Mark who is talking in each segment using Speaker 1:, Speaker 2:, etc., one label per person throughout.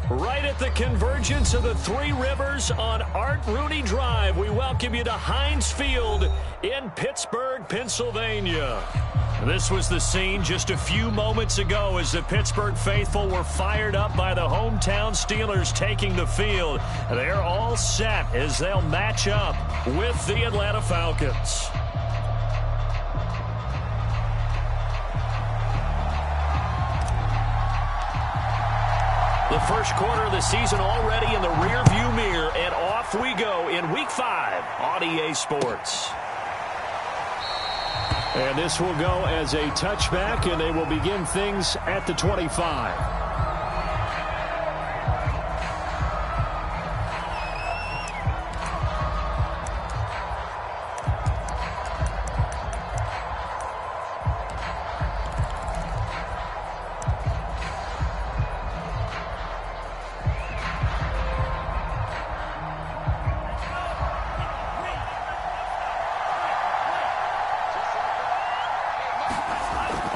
Speaker 1: Right at the convergence of the Three Rivers on Art Rooney Drive, we welcome you to Heinz Field in Pittsburgh, Pennsylvania. This was the scene just a few moments ago as the Pittsburgh faithful were fired up by the hometown Steelers taking the field. They're all set as they'll match up with the Atlanta Falcons. The first quarter of the season already in the rearview mirror, and off we go in Week 5 on EA Sports. And this will go as a touchback, and they will begin things at the 25.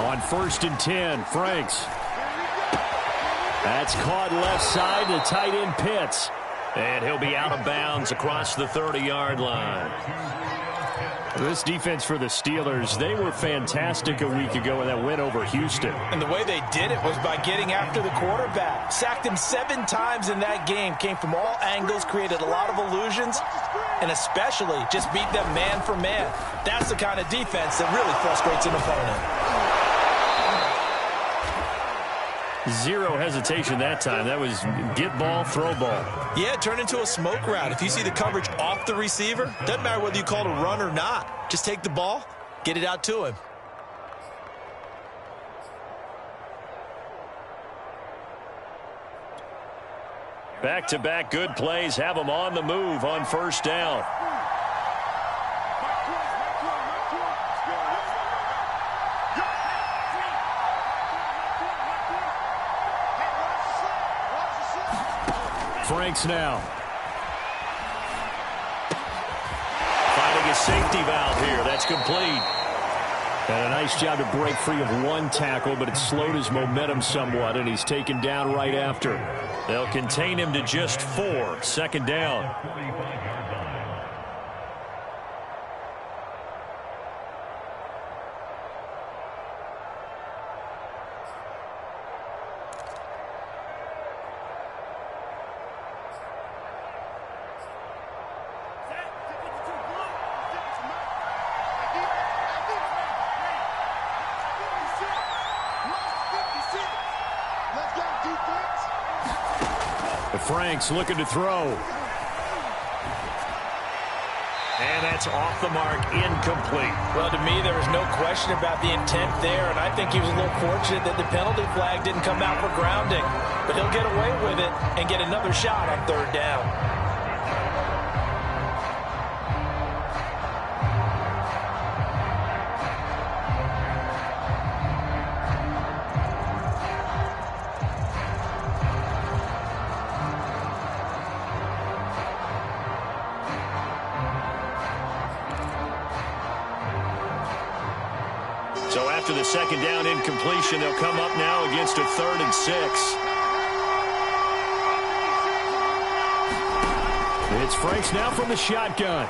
Speaker 1: On 1st and 10, Franks. That's caught left side to tight end Pitts. And he'll be out of bounds across the 30-yard line. This defense for the Steelers, they were fantastic a week ago in that win over Houston.
Speaker 2: And the way they did it was by getting after the quarterback. Sacked him 7 times in that game. Came from all angles, created a lot of illusions, and especially just beat them man for man. That's the kind of defense that really frustrates an opponent.
Speaker 1: Zero hesitation that time. That was get ball, throw ball.
Speaker 2: Yeah, turn into a smoke route. If you see the coverage off the receiver, doesn't matter whether you call it a run or not. Just take the ball, get it out to him.
Speaker 1: Back-to-back good plays have them on the move on 1st down. Franks now. Finding a safety valve here. That's complete. And a nice job to break free of one tackle, but it slowed his momentum somewhat, and he's taken down right after. They'll contain him to just 4. 2nd down. Franks looking to throw. And that's off the mark, incomplete.
Speaker 2: Well, to me, there was no question about the intent there, and I think he was a little fortunate that the penalty flag didn't come out for grounding. But he'll get away with it and get another shot on 3rd down.
Speaker 1: So after the 2nd down incompletion, they'll come up now against a 3rd and 6. It's Franks now from the shotgun.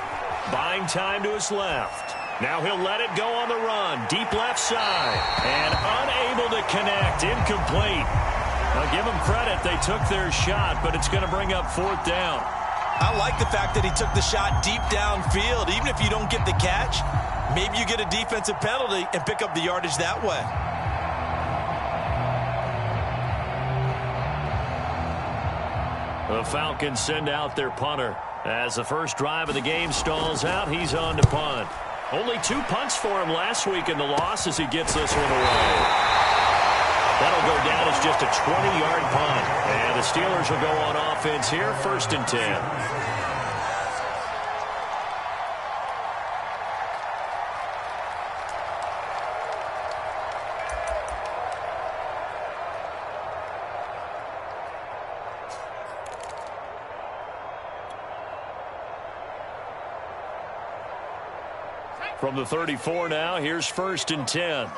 Speaker 1: Buying time to his left. Now he'll let it go on the run. Deep left side. And unable to connect. Incomplete. Now give them credit. They took their shot, but it's going to bring up 4th down.
Speaker 2: I like the fact that he took the shot deep downfield. Even if you don't get the catch, maybe you get a defensive penalty and pick up the yardage that way.
Speaker 1: The Falcons send out their punter. As the first drive of the game stalls out, he's on to punt. Only 2 punts for him last week in the loss as he gets this one away. That'll go down as just a 20-yard punt. And the Steelers will go on offense here, 1st and 10. From the 34 now, here's 1st and 10.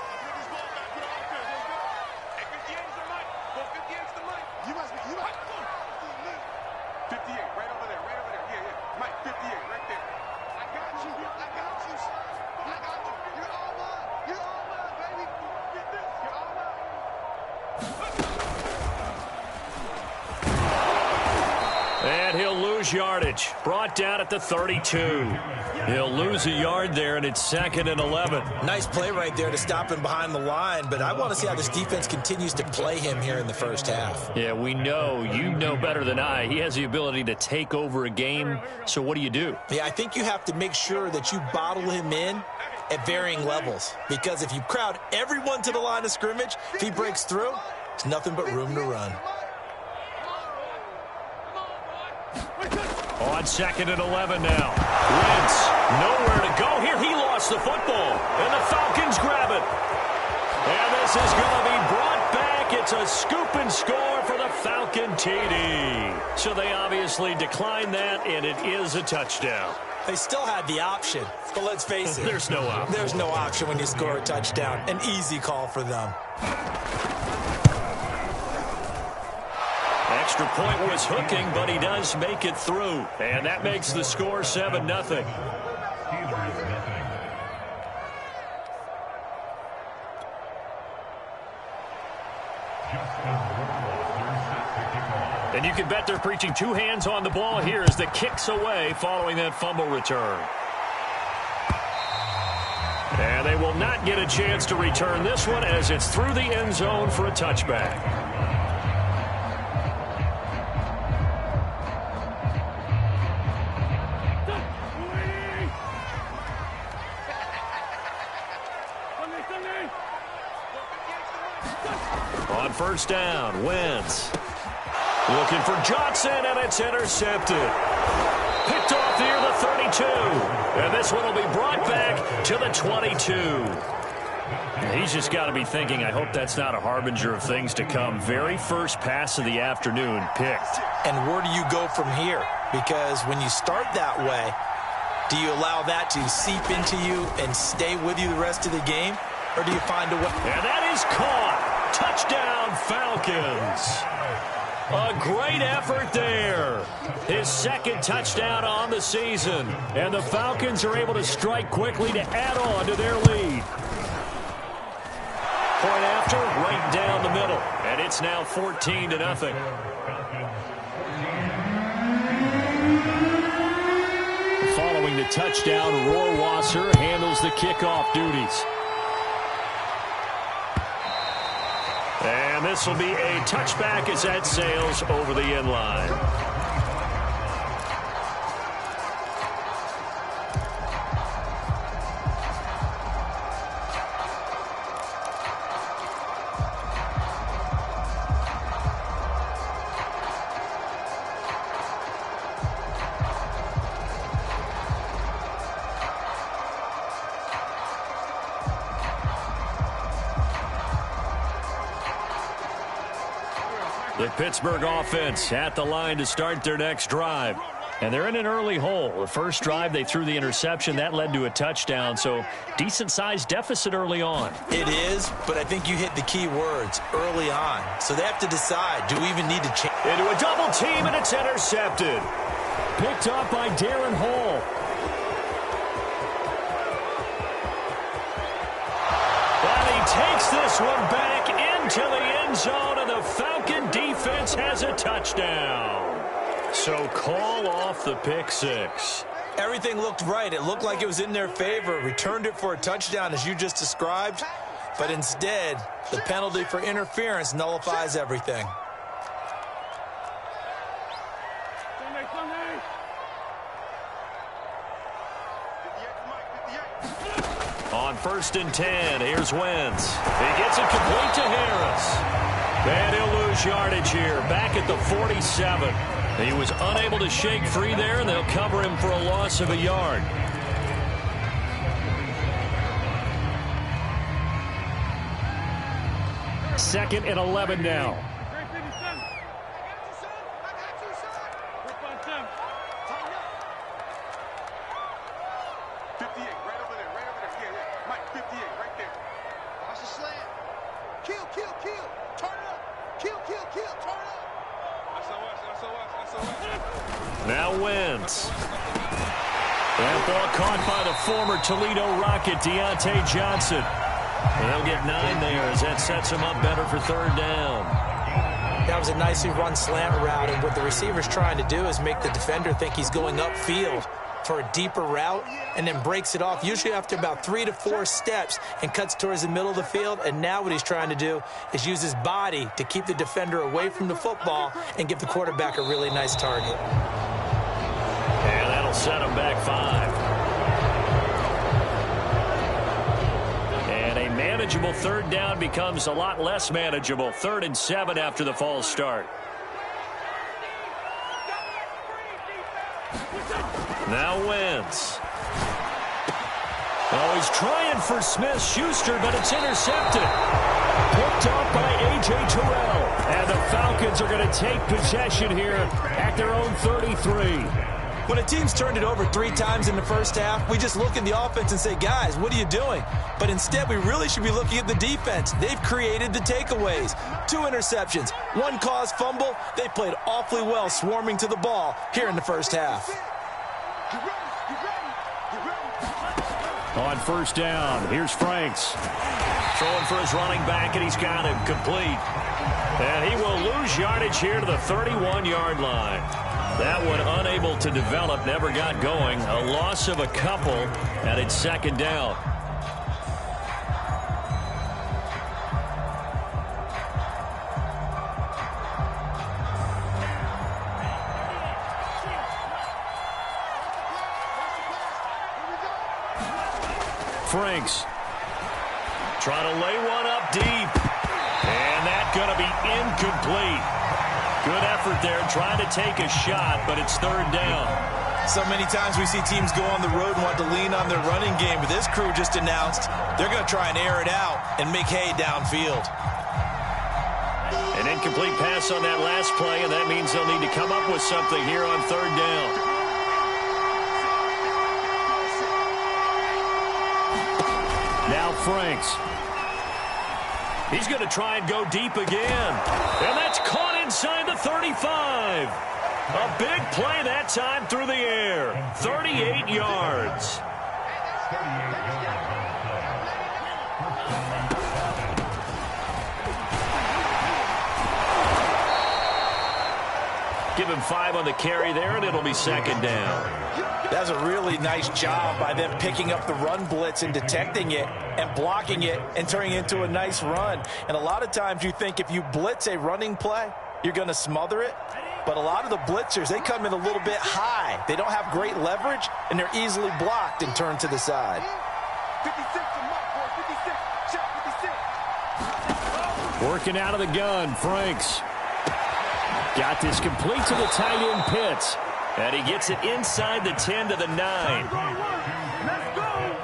Speaker 1: lose yardage. Brought down at the 32. He'll lose a yard there, and it's 2nd and 11.
Speaker 2: Nice play right there to stop him behind the line, but I want to see how this defense continues to play him here in the first half.
Speaker 1: Yeah, we know. You know better than I. He has the ability to take over a game, so what do you do?
Speaker 2: Yeah, I think you have to make sure that you bottle him in at varying levels, because if you crowd everyone to the line of scrimmage, if he breaks through, it's nothing but room to run.
Speaker 1: On 2nd and 11 now. Wentz, nowhere to go here. He lost the football, and the Falcons grab it. And this is going to be brought back. It's a scoop and score for the Falcon TD. So they obviously declined that, and it is a touchdown.
Speaker 2: They still had the option, but let's face it.
Speaker 1: There's no option.
Speaker 2: There's no option when you score a touchdown. An easy call for them.
Speaker 1: Extra point was hooking, but he does make it through. And that makes the score 7-0. And you can bet they're preaching two hands on the ball here as the kick's away following that fumble return. And they will not get a chance to return this one as it's through the end zone for a touchback. On first down, Wentz looking for Johnson, and it's intercepted. Picked off near the 32. And this one will be brought back to the 22. He's just got to be thinking, I hope that's not a harbinger of things to come. Very first pass of the afternoon picked.
Speaker 2: And where do you go from here? Because when you start that way, do you allow that to seep into you and stay with you the rest of the game? Or do you find a way?
Speaker 1: And that is caught. Touchdown, Falcons. A great effort there. His second touchdown on the season. And the Falcons are able to strike quickly to add on to their lead. Point after, right down the middle. And it's now 14-0. Following the touchdown, Rohrwasser handles the kickoff duties. And this will be a touchback as that sails over the end line. The Pittsburgh offense at the line to start their next drive. And they're in an early hole. The first drive, they threw the interception. That led to a touchdown. So decent-sized deficit early on.
Speaker 2: It is, but I think you hit the key words early on. So they have to decide, do we even need to change?
Speaker 1: Into a double team, and it's intercepted. Picked up by Darren Hall. And he takes this one back into the end zone, and the Falcon defense has a touchdown. So call off the pick six.
Speaker 2: Everything looked right. It looked like it was in their favor. Returned it for a touchdown, as you just described. But instead, the penalty for interference nullifies everything.
Speaker 1: On 1st and 10, here's Wentz. He gets it complete to Harris. And he'll lose yardage here, back at the 47. He was unable to shake free there, and they'll cover him for a loss of a yard. Second and 11 now. Now Wentz. That ball caught by the former Toledo Rocket, Deontay Johnson. He'll get 9 there as that sets him up better for third down.
Speaker 2: That was a nicely run slant route, and what the receiver's trying to do is make the defender think he's going upfield for a deeper route and then breaks it off, usually after about 3 to 4 steps, and cuts towards the middle of the field. And now what he's trying to do is use his body to keep the defender away from the football and give the quarterback a really nice target.
Speaker 1: And that'll set him back 5. And a manageable third down becomes a lot less manageable. 3rd and 7 after the false start. Now Wentz. Oh, he's trying for Smith-Schuster, but it's intercepted. Picked off by A.J. Terrell. And the Falcons are going to take possession here at their own 33.
Speaker 2: When a team's turned it over 3 times in the first half, we just look at the offense and say, guys, what are you doing? But instead, we really should be looking at the defense. They've created the takeaways. 2 interceptions, 1 caused fumble. They played awfully well swarming to the ball here in the first half.
Speaker 1: On first down, here's Franks. Throwing for his running back, and he's got him complete. And he will lose yardage here to the 31-yard line. That one unable to develop, never got going. A loss of a couple, and it's 2nd down. Franks trying to lay one up deep. And that's going to be incomplete. Good effort there trying to take a shot, but it's 3rd down.
Speaker 2: So many times we see teams go on the road and want to lean on their running game, but this crew just announced they're going to try and air it out and make hay downfield.
Speaker 1: An incomplete pass on that last play, and that means they'll need to come up with something here on 3rd down. Now Franks. He's going to try and go deep again. And that's caught inside the 35. A big play that time through the air. 38 yards. Give him 5 on the carry there, and it'll be 2nd down.
Speaker 2: That's a really nice job by them picking up the run blitz and detecting it and blocking it and turning it into a nice run. And a lot of times you think if you blitz a running play, you're going to smother it. But a lot of the blitzers, they come in a little bit high. They don't have great leverage, and they're easily blocked and turned to the side.
Speaker 1: 56. Working out of the gun, Franks. Got this complete to the tight end Pitts. And he gets it inside the 10 to the 9.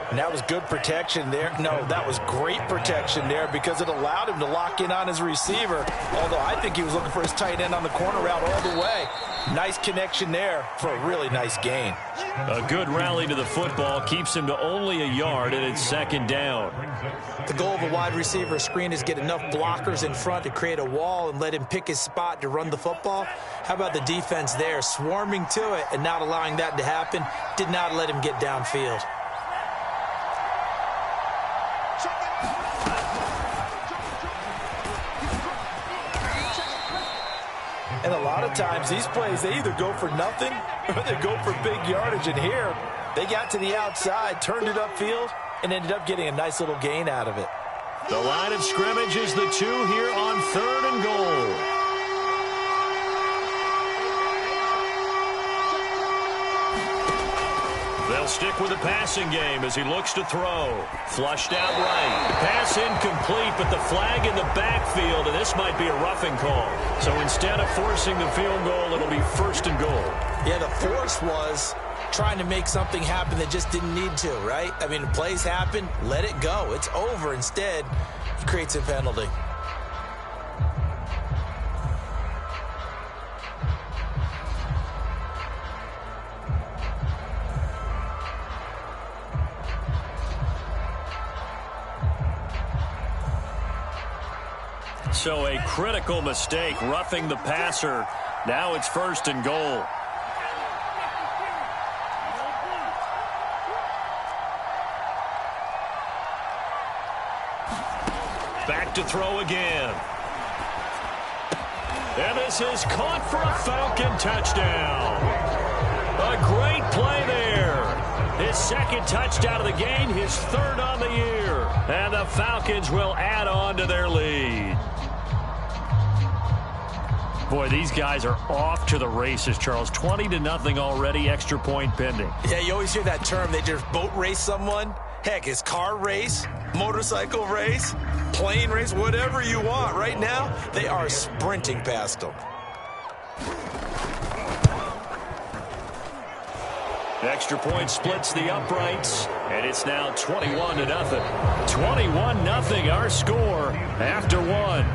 Speaker 2: And that was good protection there. No, that was great protection there because it allowed him to lock in on his receiver. Although I think he was looking for his tight end on the corner route all the way. Nice connection there for a really nice gain.
Speaker 1: A good rally to the football keeps him to only a yard, and it's 2nd down.
Speaker 2: The goal of a wide receiver screen is get enough blockers in front to create a wall and let him pick his spot to run the football. How about the defense there, swarming to it and not allowing that to happen? Did not let him get downfield. And a lot of times these plays, they either go for nothing or they go for big yardage. And here, they got to the outside, turned it upfield, and ended up getting a nice little gain out of it.
Speaker 1: The line of scrimmage is the 2 here on 3rd and goal. They'll stick with the passing game as he looks to throw. Flushed out right. Pass incomplete, but the flag in the backfield, and this might be a roughing call. So instead of forcing the field goal, it'll be 1st and goal.
Speaker 2: Yeah, the force was trying to make something happen that just didn't need to, right? I mean, plays happen, let it go. It's over. Instead, he creates a penalty.
Speaker 1: So a critical mistake, roughing the passer. Now it's 1st and goal. Back to throw again. And this is caught for a Falcon touchdown. A great play there. His second touchdown of the game, his third on the year. And the Falcons will add on to their lead. Boy, these guys are off to the races, Charles. 20-0 already, extra point pending.
Speaker 2: Yeah, you always hear that term. They just boat race someone. Heck, it's car race, motorcycle race, plane race, whatever you want. Right now, they are sprinting past them.
Speaker 1: Extra point splits the uprights, and it's now 21-0. 21-0 our score after one.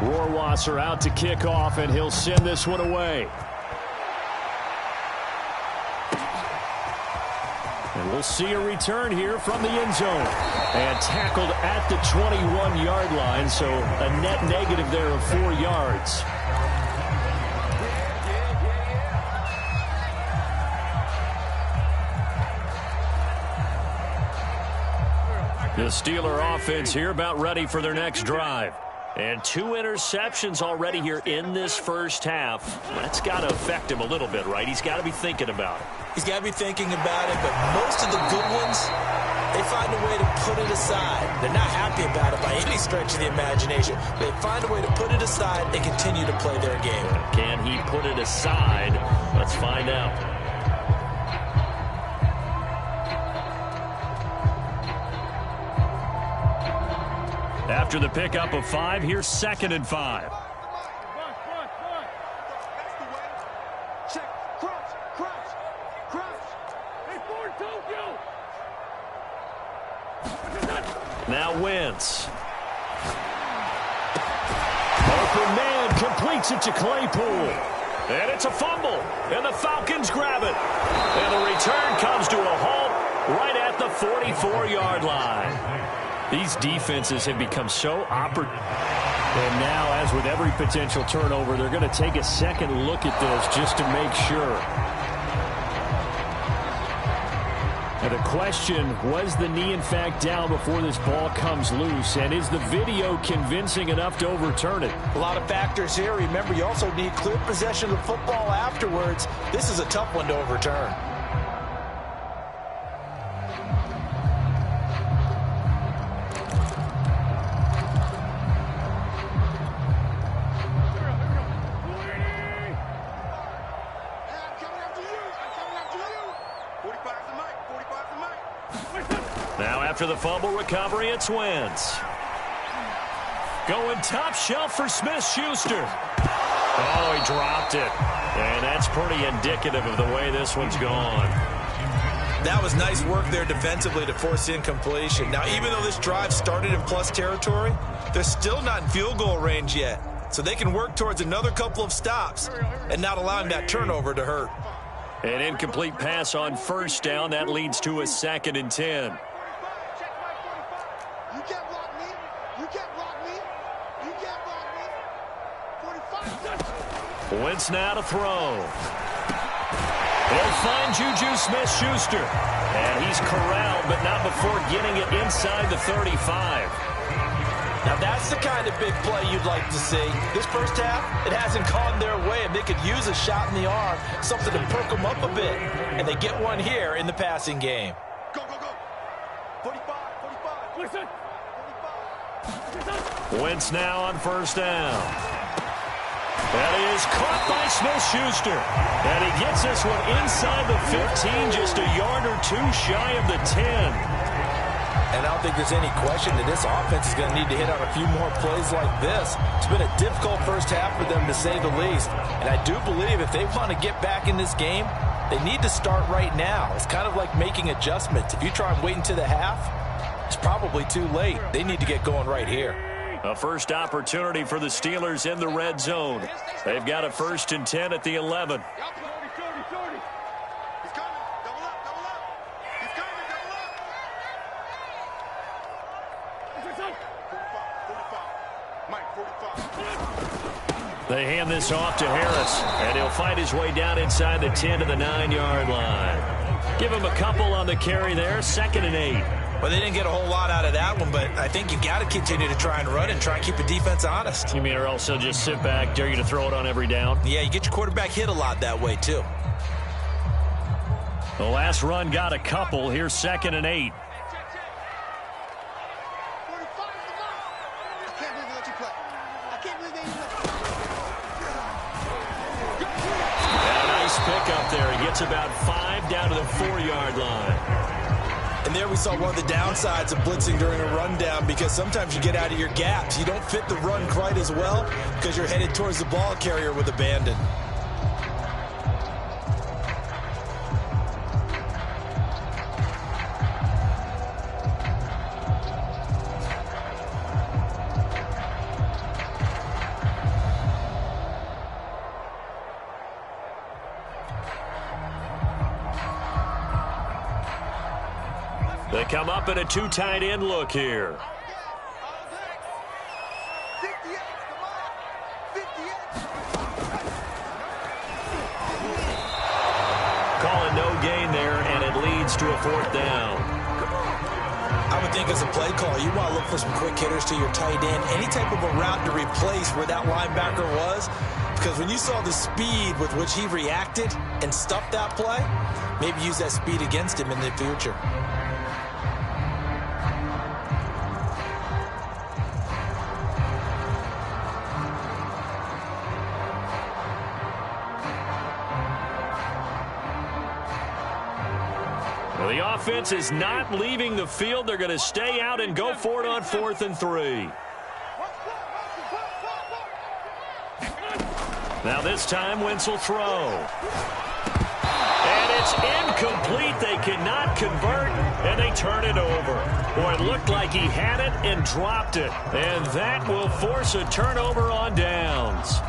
Speaker 1: Rohrwasser out to kick off, and he'll send this one away. And we'll see a return here from the end zone. And tackled at the 21-yard line, so a net negative there of 4 yards. The Steeler offense here about ready for their next drive. And 2 interceptions already here in this first half. That's got to affect him a little bit, right? He's got to be thinking about it.
Speaker 2: He's got to be thinking about it, but most of the good ones, they find a way to put it aside. They're not happy about it by any stretch of the imagination. They find a way to put it aside and continue to play their game.
Speaker 1: Can he put it aside? Let's find out. After the pickup of 5, here's 2nd and 5. Now Wentz. Open man completes it to Claypool. And it's a fumble. And the Falcons grab it. And the return comes to a halt right at the 44-yard line. These defenses have become so opportune. And now, as with every potential turnover, they're going to take a second look at this just to make sure. Now the question, was the knee in fact down before this ball comes loose? And is the video convincing enough to overturn it?
Speaker 2: A lot of factors here. Remember, you also need clear possession of the football afterwards. This is a tough one to overturn.
Speaker 1: After the fumble recovery, it's Wentz. Going top shelf for Smith-Schuster. Oh, he dropped it. And that's pretty indicative of the way this one's gone.
Speaker 2: That was nice work there defensively to force incompletion. Now, even though this drive started in plus territory, they're still not in field goal range yet. So they can work towards another couple of stops and not allowing that turnover to hurt.
Speaker 1: An incomplete pass on first down. That leads to a 2nd and 10. Wentz now to throw. They'll find Juju Smith-Schuster. And he's corralled, but not before getting it inside the 35.
Speaker 2: Now that's the kind of big play you'd like to see. This first half, it hasn't gone their way, and they could use a shot in the arm, something to perk them up a bit. And they get one here in the passing game.
Speaker 3: Go, go, go. 45, 45. Listen.
Speaker 1: Wentz now on first down. That is caught by Smith-Schuster. And he gets this one inside the 15, just a yard or 2 shy of the 10.
Speaker 2: And I don't think there's any question that this offense is going to need to hit on a few more plays like this. It's been a difficult first half for them, to say the least. And I do believe if they want to get back in this game, they need to start right now. It's kind of like making adjustments. If you try and wait until the half, it's probably too late. They need to get going right here.
Speaker 1: A first opportunity for the Steelers in the red zone. They've got a 1st and 10 at the 11. They hand this off to Harris, and he'll fight his way down inside the 10 to the 9-yard line. Give him a couple on the carry there, 2nd and 8.
Speaker 2: Well, they didn't get a whole lot out of that one, but I think you got to continue to try and run and try and keep the defense honest.
Speaker 1: You mean or also just sit back, dare you to throw it on every down?
Speaker 2: Yeah, you get your quarterback hit a lot that way, too.
Speaker 1: The last run got a couple. Here's 2nd and 8. Nice pick up there. He gets about 5 down to the 4-yard line.
Speaker 2: And there we saw one of the downsides of blitzing during a rundown, because sometimes you get out of your gaps. You don't fit the run quite as well because you're headed towards the ball carrier with abandon.
Speaker 1: They come up in a 2 tight end look here. Calling no gain there, and it leads to a 4th down.
Speaker 2: I would think as a play call, you want to look for some quick hitters to your tight end. Any type of a route to replace where that linebacker was. Because when you saw the speed with which he reacted and stuffed that play, maybe use that speed against him in the future.
Speaker 1: Well, the offense is not leaving the field. They're going to stay out and go for it on 4th and 3. Now this time, Wentz will throw. And it's incomplete. They cannot convert, and they turn it over. Boy, it looked like he had it and dropped it. And that will force a turnover on downs.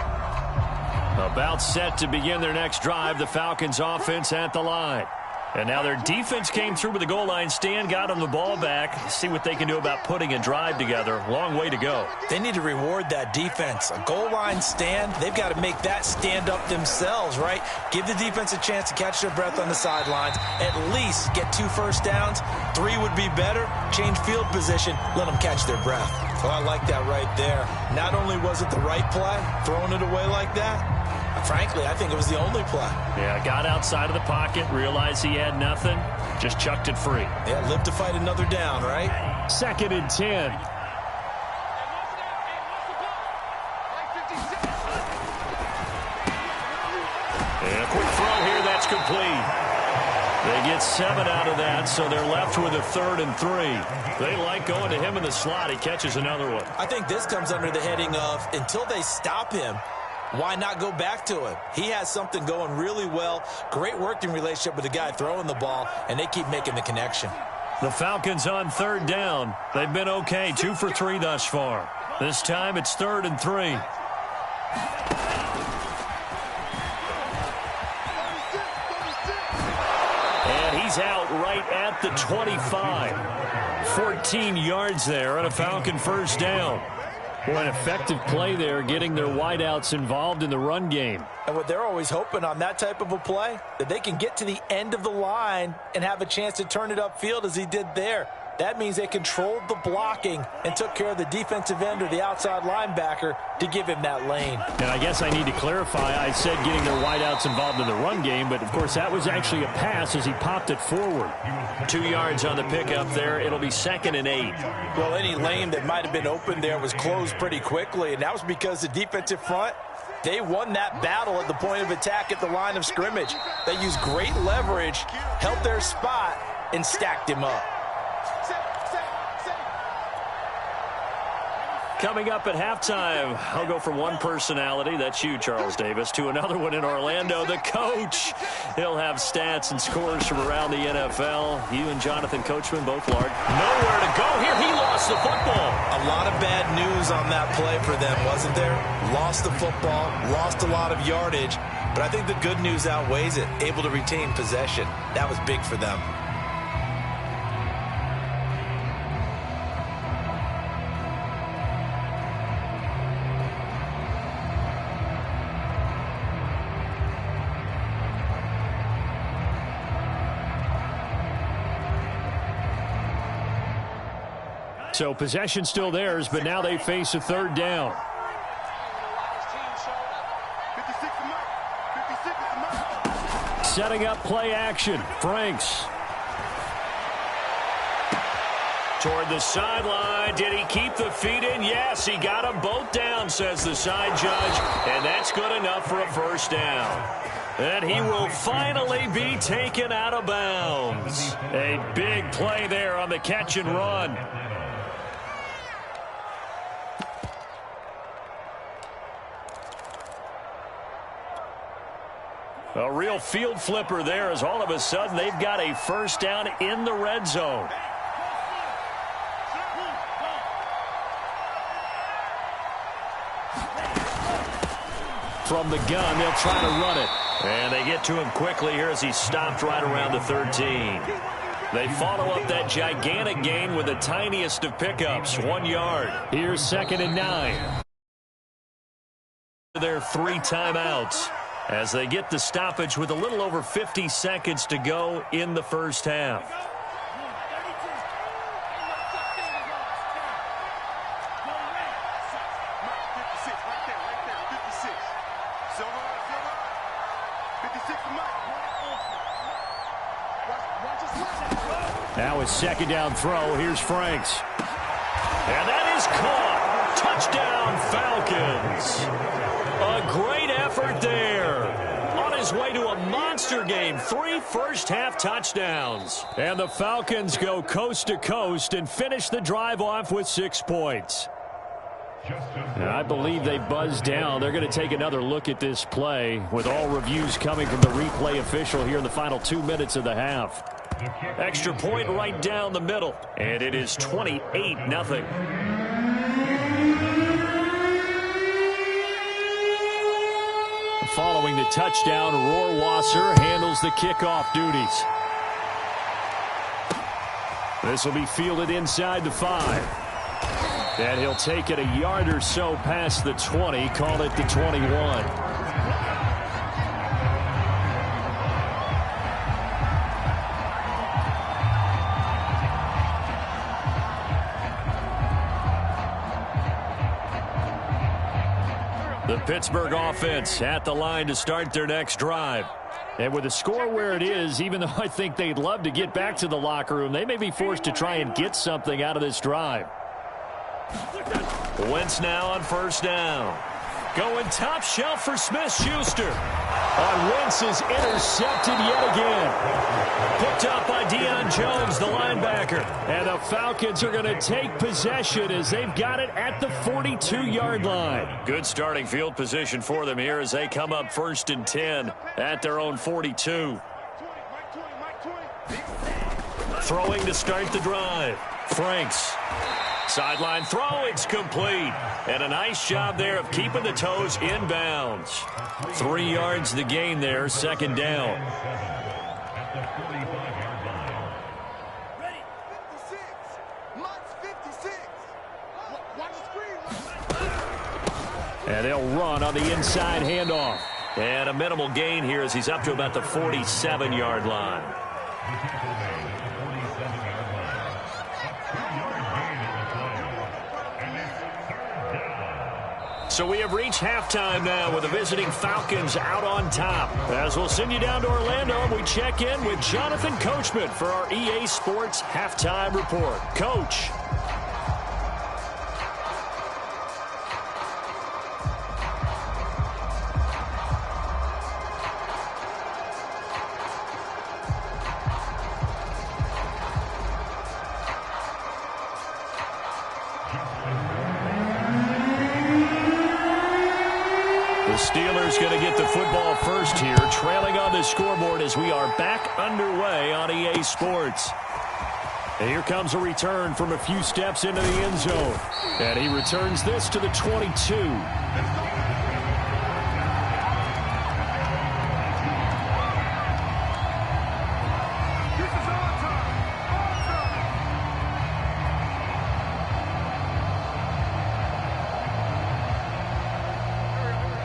Speaker 1: About set to begin their next drive, the Falcons offense at the line. And now their defense came through with the goal line stand, got them the ball back. See what they can do about putting a drive together. Long way to go.
Speaker 2: They need to reward that defense. A goal line stand, they've got to make that stand up themselves, right? Give the defense a chance to catch their breath on the sidelines. At least get 2 first downs. 3 would be better. Change field position. Let them catch their breath. Oh, I like that right there. Not only was it the right play, throwing it away like that, frankly, I think it was the only play.
Speaker 1: Yeah, got outside of the pocket, realized he had nothing, just chucked it free.
Speaker 2: Yeah, live to fight another down, right?
Speaker 1: 2nd and 10. And a quick throw here, that's complete. They get 7 out of that, so they're left with a 3rd and 3. They like going to him in the slot. He catches another one.
Speaker 2: I think this comes under the heading of, until they stop him, why not go back to him? He has something going really well. Great working relationship with the guy throwing the ball, and they keep making the connection.
Speaker 1: The Falcons on 3rd down. They've been okay, 2 for 3 thus far. This time it's 3rd and 3. And he's out right at the 25. 14 yards there on a Falcon 1st down. Well, an effective play there, getting their wideouts involved in the run game.
Speaker 2: And what they're always hoping on that type of a play, that they can get to the end of the line and have a chance to turn it upfield as he did there. That means they controlled the blocking and took care of the defensive end or the outside linebacker to give him that lane.
Speaker 1: And I guess I need to clarify, I said getting their wideouts involved in the run game, but of course that was actually a pass as he popped it forward. 2 yards on the pickup there. It'll be 2nd and 8.
Speaker 2: Well, any lane that might have been open there was closed pretty quickly, and that was because the defensive front, they won that battle at the point of attack at the line of scrimmage. They used great leverage, held their spot, and stacked him up.
Speaker 1: Coming up at halftime, I'll go from one personality, that's you, Charles Davis, to another one in Orlando, the coach. He'll have stats and scores from around the NFL. You and Jonathan Coachman both large. Nowhere to go here. He lost the football.
Speaker 2: A lot of bad news on that play for them, wasn't there? Lost the football, lost a lot of yardage, but I think the good news outweighs it. Able to retain possession. That was big for them.
Speaker 1: So possession still theirs, but now they face a third down.
Speaker 3: 56 is Mike. 56 is Mike.
Speaker 1: Setting up play action. Franks. Toward the sideline. Did he keep the feet in? Yes, he got them both down, says the side judge. And that's good enough for a first down. And he will finally be taken out of bounds. A big play there on the catch and run. A real field flipper there as all of a sudden they've got a first down in the red zone. From the gun, they'll try to run it. And they get to him quickly here as he's stopped right around the 13. They follow up that gigantic gain with the tiniest of pickups, 1 yard. Here's 2nd and 9. Their 3 timeouts as they get the stoppage with a little over 50 seconds to go in the first half. Now it's 2nd down throw. Here's Franks. And that is caught. Touchdown, Falcons. A great effort there. On his way to a monster game. 3 first-half touchdowns. And the Falcons go coast to coast and finish the drive off with 6 points. And I believe they buzzed down. They're going to take another look at this play with all reviews coming from the replay official here in the final 2 minutes of the half. Extra point right down the middle. And it is 28-0. Following the touchdown, Rohrwasser handles the kickoff duties. This will be fielded inside the 5. And he'll take it a yard or so past the 20, call it the 21. The Pittsburgh offense at the line to start their next drive. And with the score where it is, even though I think they'd love to get back to the locker room, they may be forced to try and get something out of this drive. Wentz now on first down. Going top shelf for Smith-Schuster. Wentz is intercepted yet again. Picked up by Deion Jones, the linebacker. And the Falcons are going to take possession as they've got it at the 42-yard line. Good starting field position for them here as they come up 1st and 10 at their own 42. Throwing to start the drive. Franks. Sideline throw, it's complete. And a nice job there of keeping the toes in bounds. 3 yards the gain there, 2nd down.
Speaker 3: Ready. 56. Mike's 56. Watch the screen.
Speaker 1: And they'll run on the inside handoff. And a minimal gain here as he's up to about the 47-yard line. So we have reached halftime now with the visiting Falcons out on top. As we'll send you down to Orlando, we check in with Jonathan Coachman for our EA Sports Halftime Report. Coach. The Steelers going to get the football first here, trailing on the scoreboard as we are back underway on EA Sports. And here comes a return from a few steps into the end zone. And he returns this to the 22.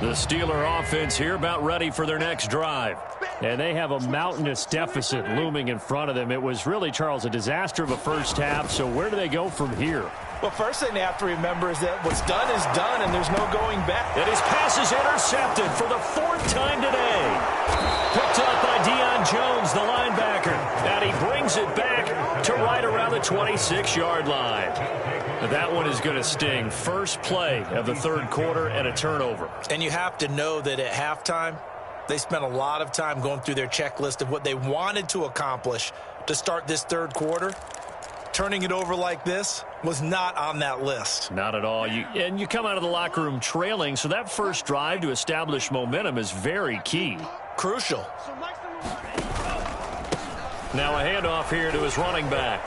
Speaker 1: The Steeler offense here about ready for their next drive. And they have a mountainous deficit looming in front of them. It was really, Charles, a disaster of a first half. So where do they go from here?
Speaker 2: Well, first thing they have to remember is that what's done is done, and there's no going back.
Speaker 1: And his pass is intercepted for the 4th time today. Picked up by Deion Jones, the linebacker. And he brings it back to right around the 26-yard line. That one is going to sting. First play of the 3rd quarter and a turnover.
Speaker 2: And you have to know that at halftime, they spent a lot of time going through their checklist of what they wanted to accomplish to start this 3rd quarter. Turning it over like this was not on that list.
Speaker 1: Not at all. And you come out of the locker room trailing, so that first drive to establish momentum is very key.
Speaker 2: Crucial.
Speaker 1: Now a handoff here to his running back.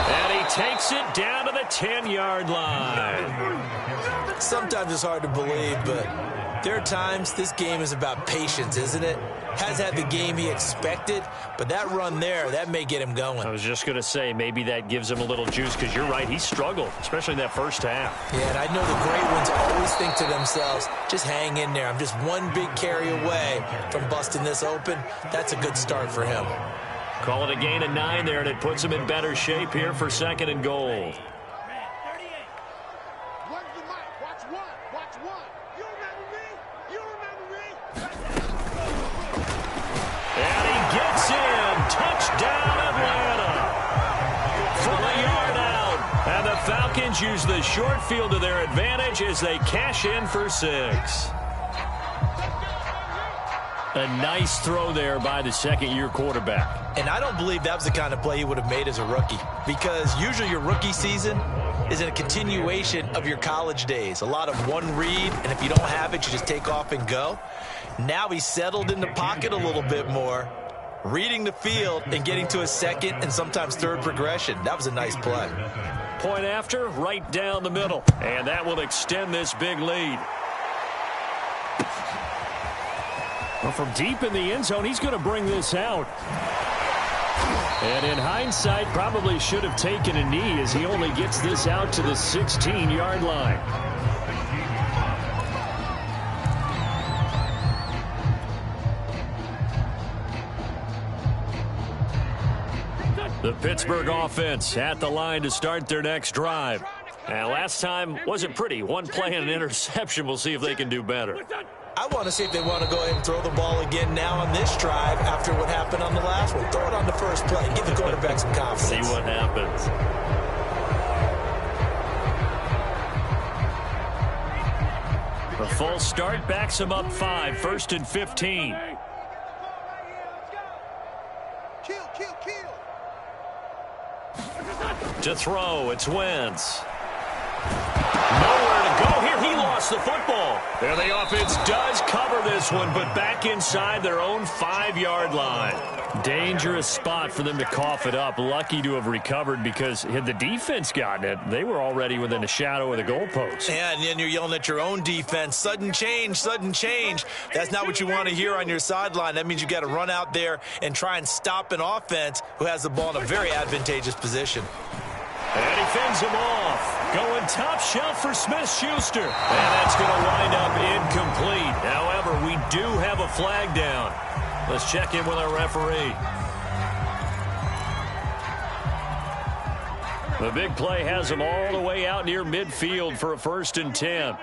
Speaker 1: And he takes it down to the 10-yard line.
Speaker 2: Sometimes it's hard to believe, but there are times this game is about patience, isn't it? Has had the game he expected, but that run there, that may get him going.
Speaker 1: I was just going to say, maybe that gives him a little juice, because you're right, he struggled, especially in that first half.
Speaker 2: Yeah, and I know the great ones always think to themselves, just hang in there. I'm just one big carry away from busting this open. That's a good start for him.
Speaker 1: Call it a gain of 9 there, and it puts him in better shape here for 2nd and goal. Touchdown, Atlanta. From a yard out. And the Falcons use the short field to their advantage as they cash in for 6. A nice throw there by the 2nd-year quarterback.
Speaker 2: And I don't believe that was the kind of play he would have made as a rookie, because usually your rookie season is in a continuation of your college days. A lot of one read, and if you don't have it, you just take off and go. Now he's settled in the pocket a little bit more, reading the field and getting to a 2nd and sometimes 3rd progression. That was a nice play.
Speaker 1: Point after, right down the middle. And that will extend this big lead. Well, from deep in the end zone, he's going to bring this out. And in hindsight, probably should have taken a knee as he only gets this out to the 16-yard line. The Pittsburgh offense at the line to start their next drive. And last time wasn't pretty. One play and an interception. We'll see if they can do better.
Speaker 2: I want to see if they want to go ahead and throw the ball again now on this drive after what happened on the last one. Throw it on the first play. Give the quarterback some confidence.
Speaker 1: See what happens. The full start backs him up 5. 1st and 15. To throw, it's Wentz. Nowhere to go here. He lost the football. There the offense does cover this one, but back inside their own 5-yard line. Dangerous spot for them to cough it up. Lucky to have recovered, because had the defense gotten it, they were already within a shadow of the goalpost.
Speaker 2: Yeah, and then you're yelling at your own defense. Sudden change, sudden change. That's not what you want to hear on your sideline. That means you got to run out there and try and stop an offense who has the ball in a very advantageous position.
Speaker 1: And he fends him off. Going top shelf for Smith-Schuster. And that's going to wind up incomplete. However, we do have a flag down. Let's check in with our referee. The big play has him all the way out near midfield for a 1st and 10.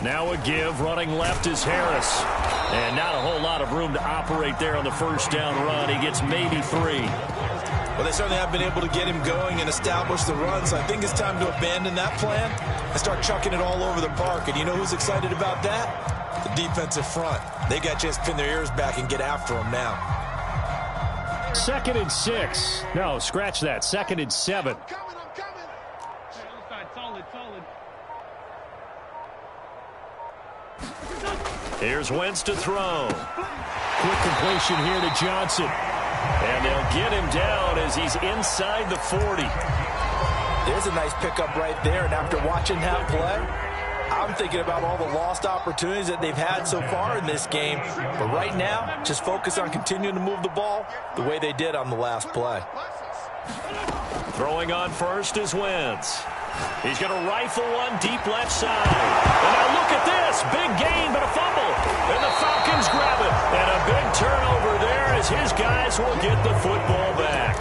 Speaker 1: Now a give, running left is Harris. And not a whole lot of room to operate there on the first down run. He gets maybe 3.
Speaker 2: Well, they certainly have been able to get him going and establish the run, so I think it's time to abandon that plan and start chucking it all over the park. And you know who's excited about that? The defensive front. They got a chance to pin their ears back and get after him now.
Speaker 1: 2nd and 6. No, scratch that. 2nd and 7. Here's Wentz to throw. Quick completion here to Johnson. And they'll get him down as he's inside the 40.
Speaker 2: There's a nice pickup right there. And after watching that play, I'm thinking about all the lost opportunities that they've had so far in this game. But right now, just focus on continuing to move the ball the way they did on the last play.
Speaker 1: Throwing on first is Wentz. He's going to rifle one deep left side. And now look at this. Big gain, but a fumble. And the Falcons grab it. And a big turnover there as his guys will get the football back.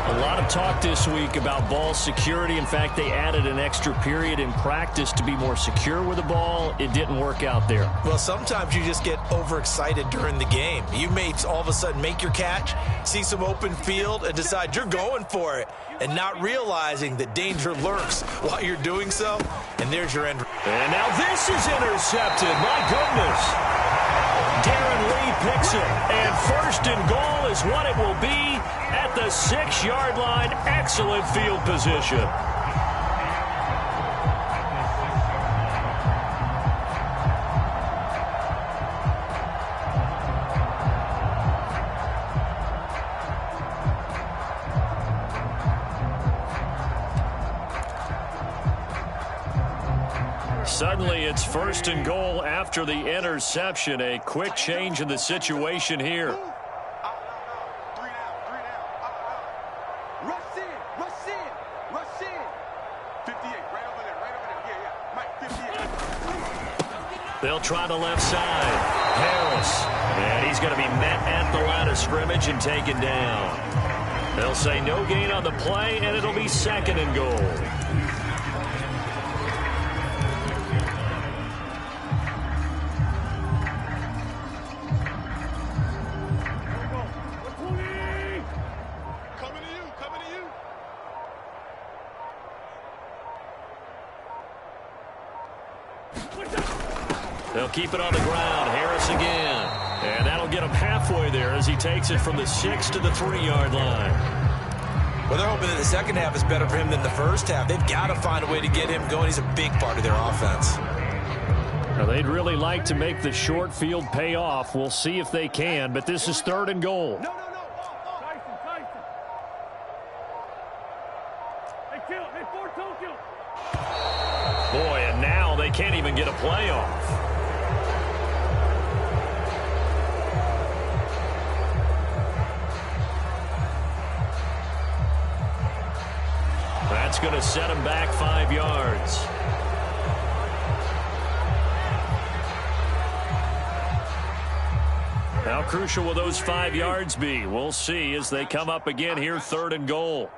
Speaker 1: A lot of talk this week about ball security. In fact, they added an extra period in practice to be more secure with the ball. It didn't work out there.
Speaker 2: Well, sometimes you just get overexcited during the game. You may all of a sudden make your catch, see some open field, and decide you're going for it, and not realizing that danger lurks while you're doing so. And there's your end.
Speaker 1: And now this is intercepted. My goodness. Darren Lee picks it. And first and goal is what it will be at the 6-yard line. Excellent field position. Suddenly, it's first and goal after the interception. A quick change in the situation here.
Speaker 3: Rush in. 58, right over there. Yeah. Mike, 58.
Speaker 1: They'll try the left side. Harris. And he's going to be met at the line of scrimmage and taken down. They'll say no gain on the play, and it'll be second and goal. They'll keep it on the ground. Harris again. And that'll get him halfway there as he takes it from the 6 to the 3-yard line.
Speaker 2: Well, they're hoping that the second half is better for him than the first half. They've got to find a way to get him going. He's a big part of their offense.
Speaker 1: Now, they'd really like to make the short field pay off. We'll see if they can, but this is third and goal.
Speaker 3: No. Tyson. Hey, kill. Hey, Ford, don't kill.
Speaker 1: Boy, and now they can't even get a play off. That's going to set him back 5 yards. How crucial will those 5 yards be? We'll see as they come up again here, third and goal.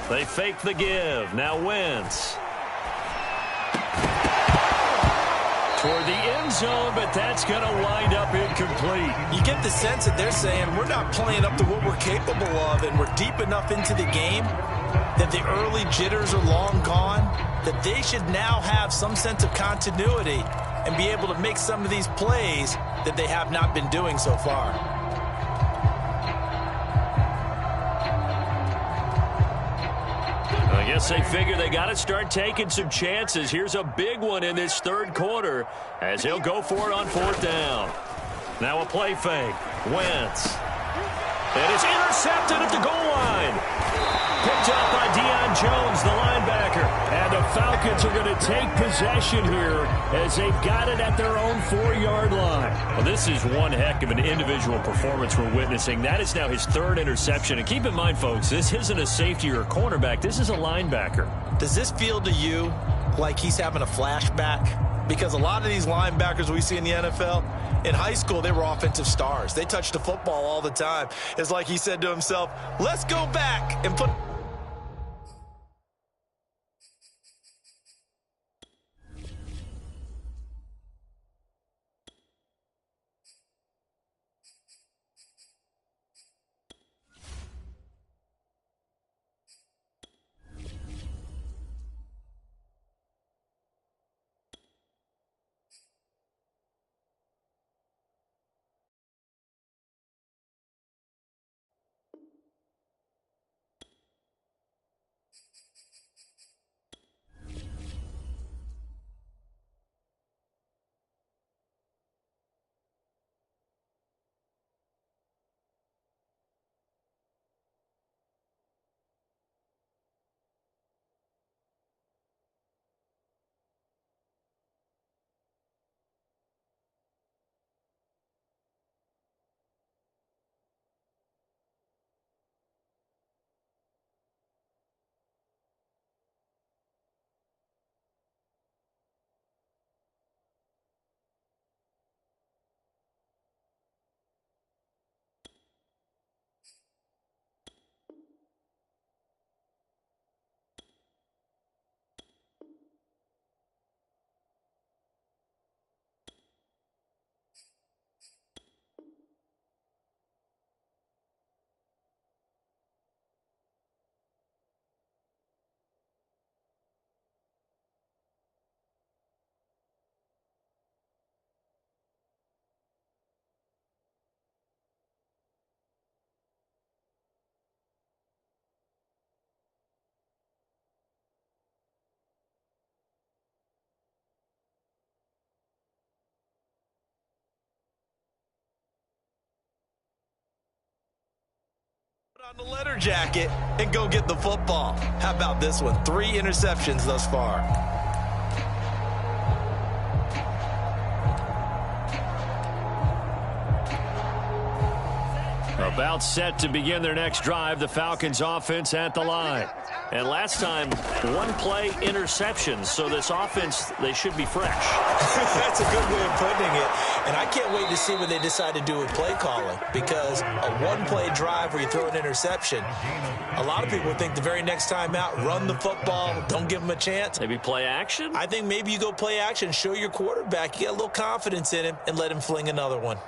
Speaker 1: They fake the give. Now Wentz. Toward the end zone, but that's going to wind up incomplete.
Speaker 2: You get the sense that they're saying we're not playing up to what we're capable of, and we're deep enough into the game that the early jitters are long gone, that they should now have some sense of continuity and be able to make some of these plays that they have not been doing so far.
Speaker 1: I guess they figure they got to start taking some chances. Here's a big one in this third quarter as he'll go for it on fourth down. Now a play fake. Wentz. And it's intercepted at the goal line. Picked up by Deion Jones, the linebacker. And the Falcons are going to take possession here as they've got it at their own 4-yard line. Well, this is one heck of an individual performance we're witnessing. That is now his third interception. And keep in mind, folks, this isn't a safety or a cornerback. This is a linebacker.
Speaker 2: Does this feel to you like he's having a flashback? Because a lot of these linebackers we see in the NFL, in high school, they were offensive stars. They touched the football all the time. It's like he said to himself, let's go back and put... On the letter jacket and go get the football. How about this one? 3 interceptions thus far.
Speaker 1: About set to begin their next drive, the Falcons offense at the line. And last time, 1-play interceptions, so this offense, they should be fresh.
Speaker 2: That's a good way of putting it. And I can't wait to see what they decide to do with play calling, because a 1-play drive where you throw an interception, a lot of people think the very next time out, run the football, don't give them a chance.
Speaker 1: Maybe play action?
Speaker 2: I think maybe you go play action, show your quarterback, you get a little confidence in him, and let him fling another one.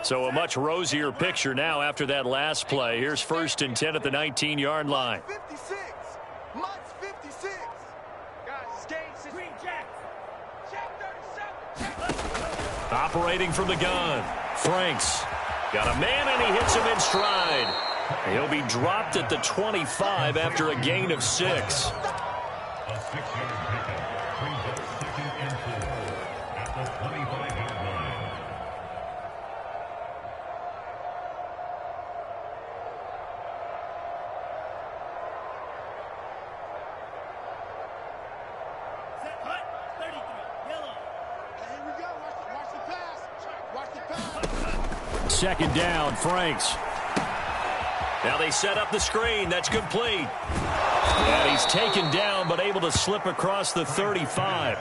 Speaker 1: So a much rosier picture now after that last play. Here's 1st and 10 at the 19-yard line.
Speaker 3: 56. Mutt's 56. Guys, Skates, Green Jack. Jack 37.
Speaker 1: Operating from the gun. Franks got a man, and he hits him in stride. He'll be dropped at the 25 after a gain of 6. Second down, Franks. Now they set up the screen. That's complete. And he's taken down, but able to slip across the 35.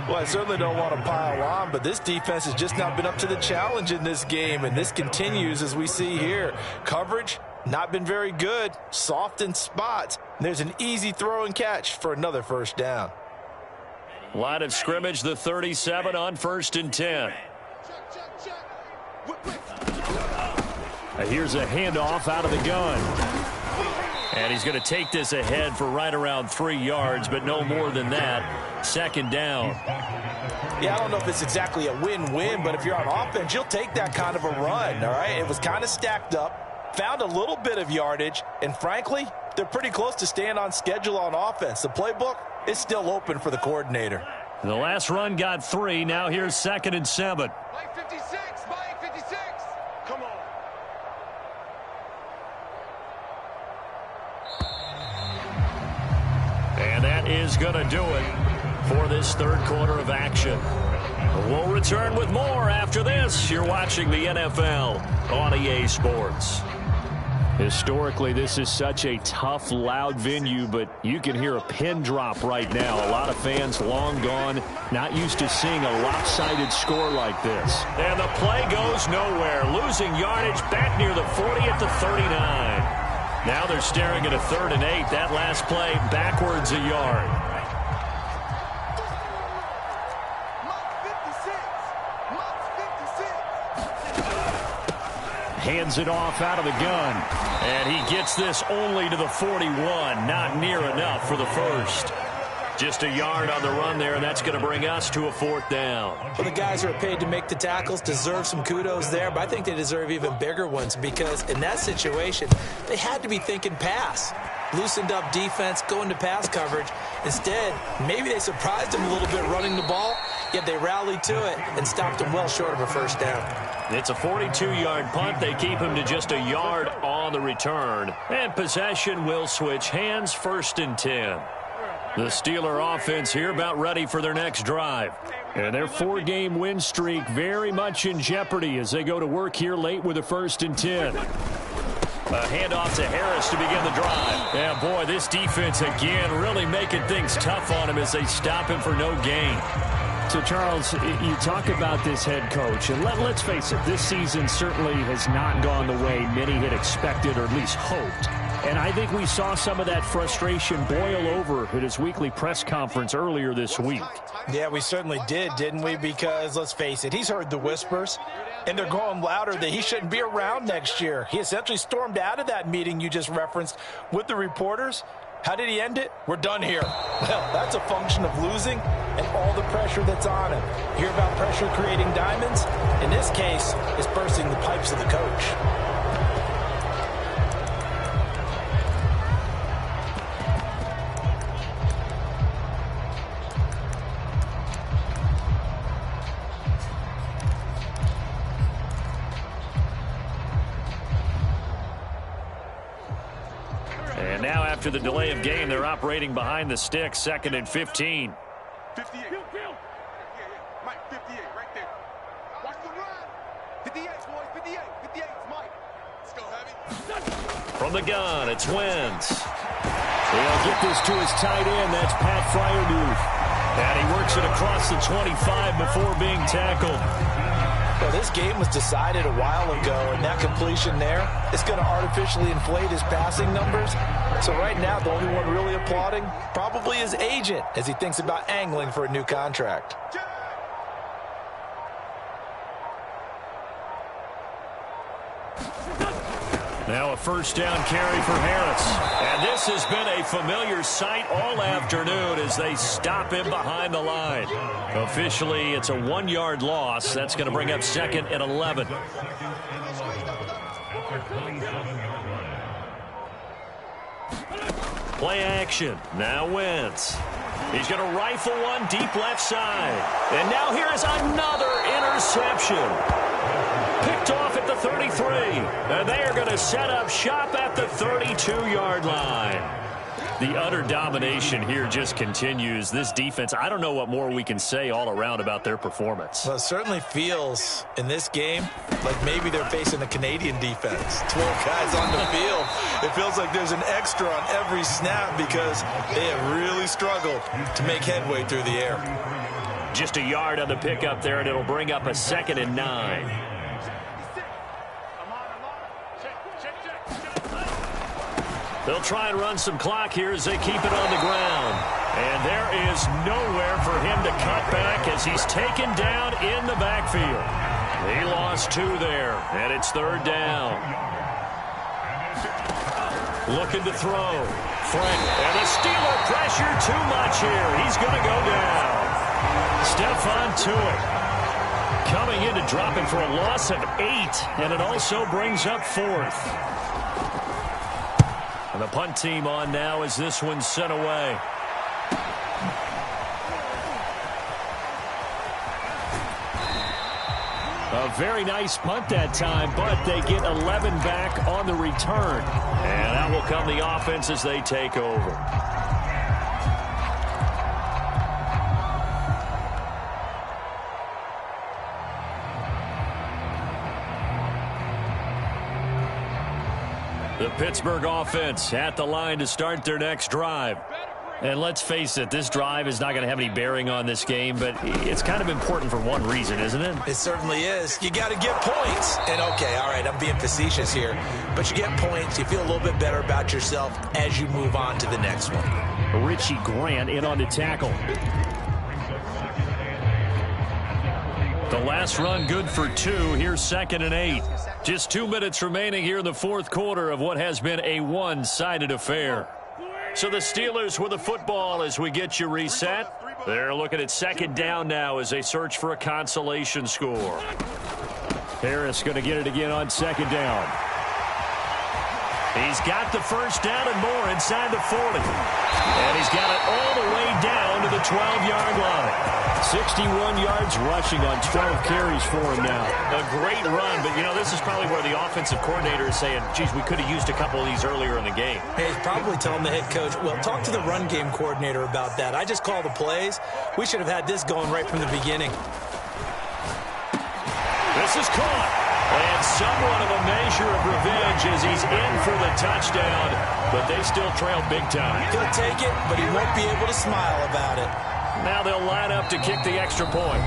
Speaker 2: Well, I certainly don't want to pile on, but this defense has just not been up to the challenge in this game, and this continues as we see here. Coverage, not been very good. Soft in spots. There's an easy throw and catch for another first down.
Speaker 1: Line of scrimmage, the 37 on 1st and 10. Here's a handoff out of the gun. And he's going to take this ahead for right around 3 yards, but no more than that. Second down.
Speaker 2: Yeah, I don't know if it's exactly a win-win, but if you're on offense, you'll take that kind of a run, all right? It was kind of stacked up, found a little bit of yardage, and frankly, they're pretty close to staying on schedule on offense. The playbook is still open for the coordinator.
Speaker 1: The last run got 3. Now here's 2nd and 7.
Speaker 3: Mike 56. Mike 56. Come on.
Speaker 1: And that is going to do it for this 3rd quarter of action. We'll return with more after this. You're watching the NFL on EA Sports. Historically, this is such a tough, loud venue, but you can hear a pin drop right now. A lot of fans long gone, not used to seeing a lopsided score like this. And the play goes nowhere, losing yardage back near the 40 at the 39. Now they're staring at a 3rd and 8. That last play backwards a yard. Hands it off out of the gun. And he gets this only to the 41. Not near enough for the first. Just a yard on the run there, and that's going to bring us to a 4th down.
Speaker 2: Well, the guys who are paid to make the tackles deserve some kudos there, but I think they deserve even bigger ones because in that situation, they had to be thinking pass. Loosened up defense, going to pass coverage. Instead, maybe they surprised them a little bit running the ball, yet they rallied to it and stopped them well short of a first down.
Speaker 1: It's a 42-yard punt. They keep him to just a yard on the return. And possession will switch hands, 1st and 10. The Steeler offense here about ready for their next drive. And their 4-game win streak very much in jeopardy as they go to work here late with a 1st and 10. A handoff to Harris to begin the drive. Yeah, boy, this defense again really making things tough on him as they stop him for no gain. So, Charles, you talk about this head coach, and let's face it, this season certainly has not gone the way many had expected or at least hoped. And I think we saw some of that frustration boil over at his weekly press conference earlier this week.
Speaker 2: Yeah, we certainly did, didn't we? Because, let's face it, he's heard the whispers, and they're going louder that he shouldn't be around next year. He essentially stormed out of that meeting you just referenced with the reporters. How did he end it? We're done here. Well, that's a function of losing and all the pressure that's on him. Hear about pressure creating diamonds? In this case, it's bursting the pipes of the coach.
Speaker 1: after the delay of game. They're operating behind the stick, 2nd and 15.
Speaker 3: 58. Mike, 58, right there. Watch the run. 58, boys, 58. 58, it's Mike. Let's go, heavy.
Speaker 1: From the gun, it's Wentz. He'll get this to his tight end. That's Pat Freiermuth. And he works it across the 25 before being tackled.
Speaker 2: Well, this game was decided a while ago, and that completion there is going to artificially inflate his passing numbers. So right now, the only one really applauding probably his agent as he thinks about angling for a new contract.
Speaker 1: Now a first down carry for Harris. And this has been a familiar sight all afternoon as they stop him behind the line. Officially, it's a 1-yard loss. That's going to bring up 2nd and 11. Play action. Now Wentz. He's going to rifle one deep left side. And now here is another interception. Picked off at the 33. And they are going to set up shop at the 32-yard line. The utter domination here just continues. This defense, I don't know what more we can say all around about their performance.
Speaker 2: Well, it certainly feels in this game like maybe they're facing a Canadian defense. 12 guys on the field. It feels like there's an extra on every snap because they have really struggled to make headway through the air.
Speaker 1: Just a yard on the pickup there, and it'll bring up a 2nd and 9. They'll try and run some clock here as they keep it on the ground. And there is nowhere for him to cut back as he's taken down in the backfield. He lost 2 there, and it's 3rd down. Looking to throw. Frank, and the Steeler pressure too much here. He's going to go down. Stephon Tuitt coming in to drop him for a loss of 8, and it also brings up 4th. And the punt team on now as this one's sent away. A very nice punt that time, but they get 11 back on the return. And out will come the offense as they take over. The Pittsburgh offense at the line to start their next drive. And let's face it, this drive is not going to have any bearing on this game, but it's kind of important for one reason, isn't it?
Speaker 2: It certainly is. You got to get points. And, okay, all right, I'm being facetious here. But you get points, you feel a little bit better about yourself as you move on to the next one.
Speaker 1: Richie Grant in on the tackle. The last run good for 2. Here's 2nd and 8. Just 2 minutes remaining here in the 4th quarter of what has been a one-sided affair. So the Steelers with the football as we get you reset. They're looking at 2nd down now as they search for a consolation score. Harris going to get it again on 2nd down. He's got the first down and more inside the 40. And he's got it all the way down to the 12-yard line. 61 yards rushing on 12 carries for him now. A great run, but, you know, this is probably where the offensive coordinator is saying, geez, we could have used a couple of these earlier in the game.
Speaker 2: Hey, he's probably telling the head coach, well, talk to the run game coordinator about that. I just call the plays. We should have had this going right from the beginning.
Speaker 1: This is caught. And somewhat of a measure of revenge as he's in for the touchdown, but they still trail big time.
Speaker 2: He'll take it, but he won't be able to smile about it.
Speaker 1: Now they'll line up to kick the extra point.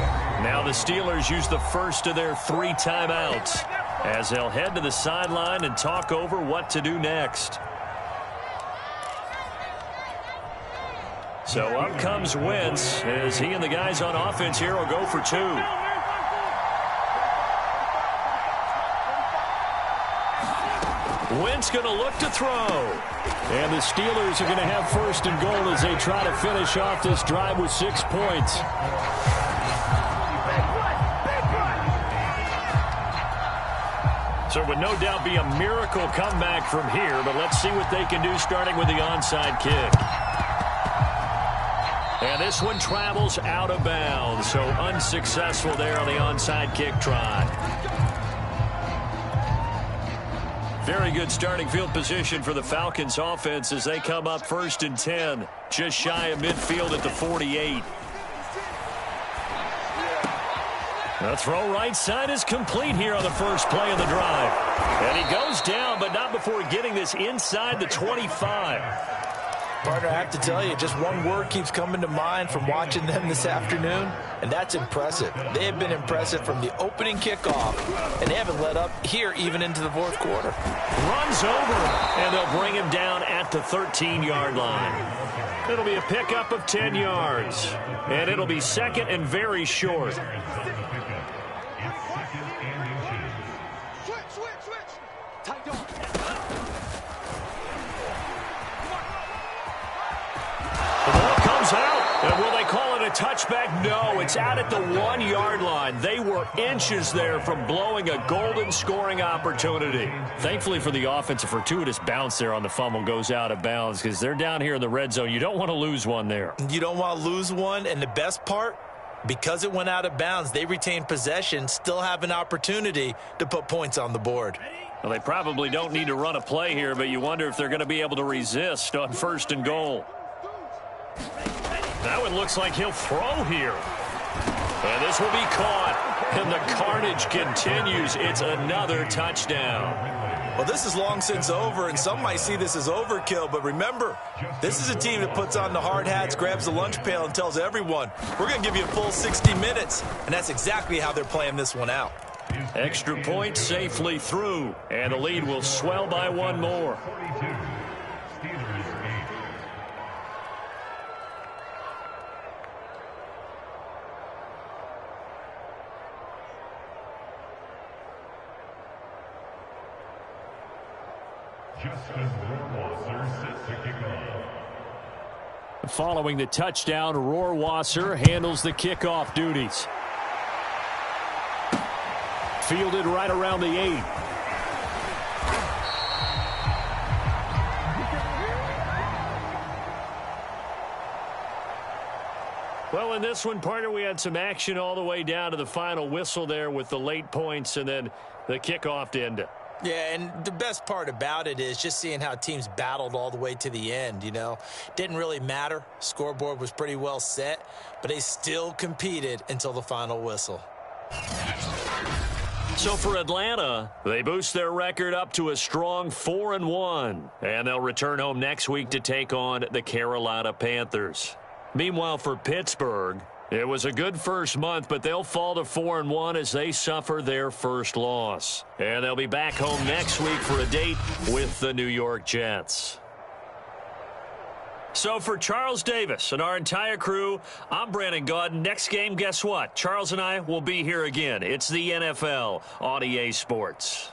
Speaker 1: Now the Steelers use the first of their 3 timeouts as they'll head to the sideline and talk over what to do next. So up comes Wentz as he and the guys on offense here will go for 2. Wentz going to look to throw. And the Steelers are going to have 1st and goal as they try to finish off this drive with 6 points. So it would no doubt be a miracle comeback from here, but let's see what they can do starting with the onside kick. And this one travels out of bounds, so unsuccessful there on the onside kick try. Very good starting field position for the Falcons offense as they come up 1st and 10. Just shy of midfield at the 48. The throw right side is complete here on the first play of the drive. And he goes down, but not before getting this inside the 25.
Speaker 2: Partner, I have to tell you, just one word keeps coming to mind from watching them this afternoon, and that's impressive. They have been impressive from the opening kickoff, and they haven't let up here even into the fourth quarter.
Speaker 1: Runs over, and they'll bring him down at the 13-yard line. It'll be a pickup of 10 yards, and it'll be second and very short.
Speaker 3: Switch. Tight on.
Speaker 1: The ball comes out, and will they call it a touchback? No, it's out at the 1-yard line. They were inches there from blowing a golden scoring opportunity. Thankfully for the offense, a fortuitous bounce there on the fumble goes out of bounds because they're down here in the red zone. You don't want to lose one there.
Speaker 2: You don't want to lose one, and the best part, because it went out of bounds, they retained possession, still have an opportunity to put points on the board.
Speaker 1: Well, they probably don't need to run a play here, but you wonder if they're going to be able to resist on 1st and goal. That one looks like he'll throw here. And this will be caught. And the carnage continues. It's another touchdown.
Speaker 2: Well, this is long since over, and some might see this as overkill. But remember, this is a team that puts on the hard hats, grabs the lunch pail, and tells everyone, we're going to give you a full 60 minutes. And that's exactly how they're playing this one out.
Speaker 1: Extra point safely through. And the lead will swell by one more. Following the touchdown, Rohrwasser handles the kickoff duties. Fielded right around the 8. Well, in this one, partner, we had some action all the way down to the final whistle there with the late points and then the kickoff to end it.
Speaker 2: Yeah, and the best part about it is just seeing how teams battled all the way to the end, you know. Didn't really matter. Scoreboard was pretty well set, but they still competed until the final whistle.
Speaker 1: So for Atlanta, they boost their record up to a strong 4-1, and they'll return home next week to take on the Carolina Panthers. Meanwhile, for Pittsburgh, it was a good first month, but they'll fall to 4-1 as they suffer their first loss. And they'll be back home next week for a date with the New York Jets. So for Charles Davis and our entire crew, I'm Brandon Gaudin. Next game, guess what? Charles and I will be here again. It's the NFL on EA Sports.